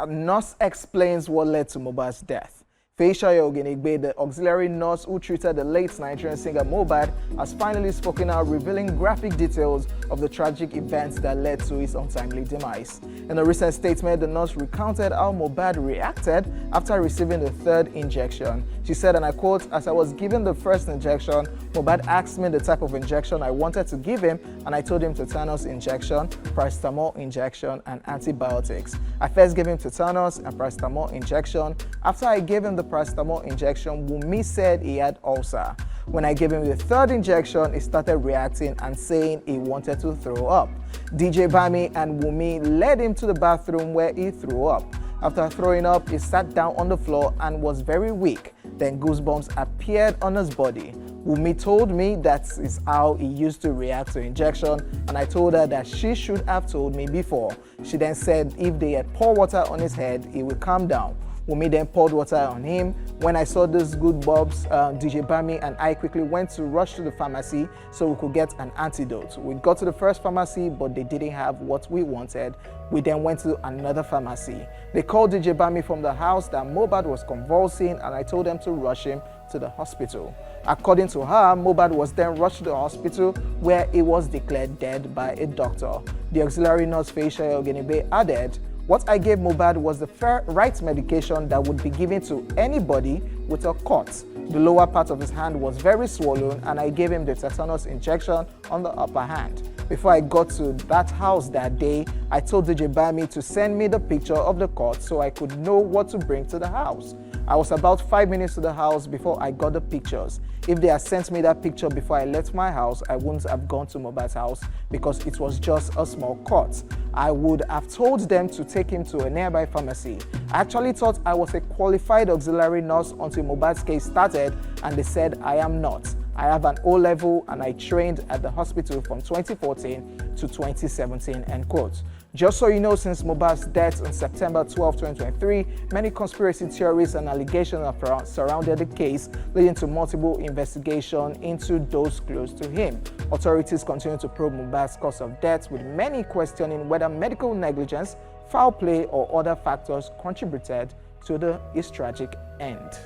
a nurse explains what led to Mohbad's death. Feyisayo Ogedengbe, the auxiliary nurse who treated the late Nigerian singer Mohbad, has finally spoken out, revealing graphic details of the tragic events that led to his untimely demise. In a recent statement, the nurse recounted how Mohbad reacted after receiving the third injection. She said, and I quote, "As I was given the first injection, Mohbad asked me the type of injection I wanted to give him, and I told him tetanus injection, paracetamol injection, and antibiotics. I first gave him tetanus and paracetamol injection. After I gave him the paracetamol injection, Wunmi said he had ulcer. When I gave him the third injection, he started reacting and saying he wanted to throw up. DJ Bami and Wunmi led him to the bathroom where he threw up. After throwing up, he sat down on the floor and was very weak. Then goosebumps appeared on his body. Wunmi told me that is how he used to react to injection, and I told her that she should have told me before. She then said if they had poured water on his head, he would calm down. Wunmi then poured water on him. When I saw these goosebumps, DJ Bami and I quickly went to rush to the pharmacy so we could get an antidote. We got to the first pharmacy, but they didn't have what we wanted. We then went to another pharmacy. They called DJ Bami from the house that Mohbad was convulsing, and I told them to rush him to the hospital. According to her, Mohbad was then rushed to the hospital where he was declared dead by a doctor. The auxiliary nurse Feyisayo Ogedengbe added, "What I gave Mohbad was the right medication that would be given to anybody with a cut. The lower part of his hand was very swollen, and I gave him the tetanus injection on the upper hand. Before I got to that house that day, I told DJ Bami to send me the picture of the cut so I could know what to bring to the house. I was about 5 minutes to the house before I got the pictures. If they had sent me that picture before I left my house, I wouldn't have gone to Mohbad's house because it was just a small cut. I would have told them to take him to a nearby pharmacy. I actually thought I was a qualified auxiliary nurse until Mohbad's case started, and they said I am not. I have an O-level and I trained at the hospital from 2014 to 2017, end quote. Just so you know, since Mohbad's death on September 12, 2023, many conspiracy theories and allegations have surrounded the case, leading to multiple investigations into those close to him. Authorities continue to probe Mohbad's cause of death, with many questioning whether medical negligence, foul play, or other factors contributed to his tragic end."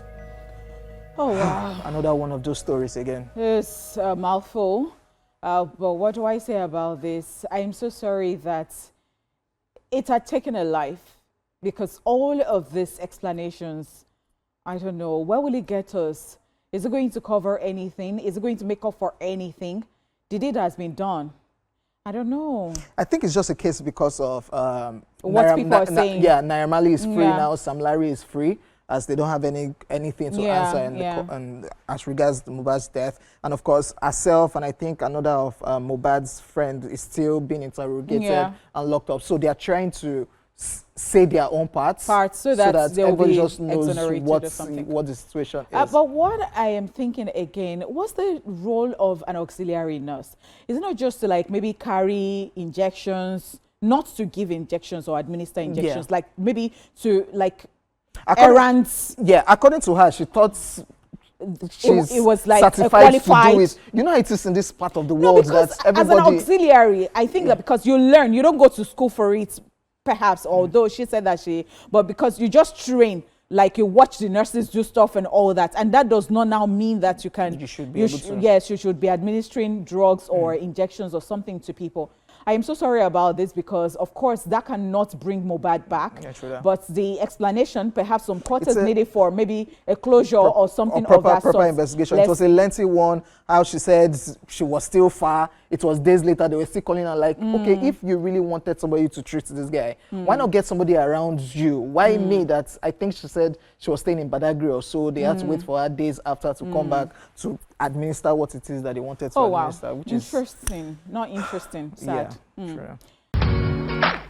Oh, wow. Another one of those stories again. It's a mouthful. But what do I say about this? I am so sorry that it had taken a life, because all of these explanations, I don't know, where will it get us? Is it going to cover anything? Is it going to make up for anything? The deed has been done. I don't know. I think it's just a case because of what people are saying. Yeah, Naira Marley is free now, Sam Larry is free, as they don't have anything to answer and as regards to Mohbad's death. And of course, herself and I think another of Mohbad's friend is still being interrogated and locked up. So they are trying to say their own parts so that everybody just knows what the situation is. But what I am thinking again, what's the role of an auxiliary nurse? Is it not just to like maybe carry injections, not to give injections or administer injections, like maybe to like errands? Yeah, according to her, she thought it was like certified to do it. You know, it is in this part of the world that everybody... As an auxiliary, I think that because you learn, you don't go to school for it, perhaps, although she said that but because you just train, like you watch the nurses do stuff and all that, and that does not now mean that you can... You should be able to. Yes, you should be administering drugs or injections or something to people. I am so sorry about this because, of course, that cannot bring Mohbad back. Yeah, but the explanation, perhaps some court is needed for maybe a closure or something of that sort. Proper investigation. It was a lengthy one. How she said she was still far. It was days later they were still calling her like, okay, if you really wanted somebody to treat this guy, why not get somebody around you? Why me? That I think she said she was staying in Badagry or so. They had to wait for her days after to come back to administer what it is that they wanted to administer. Which is interesting. Not interesting. Sad. Yeah, true.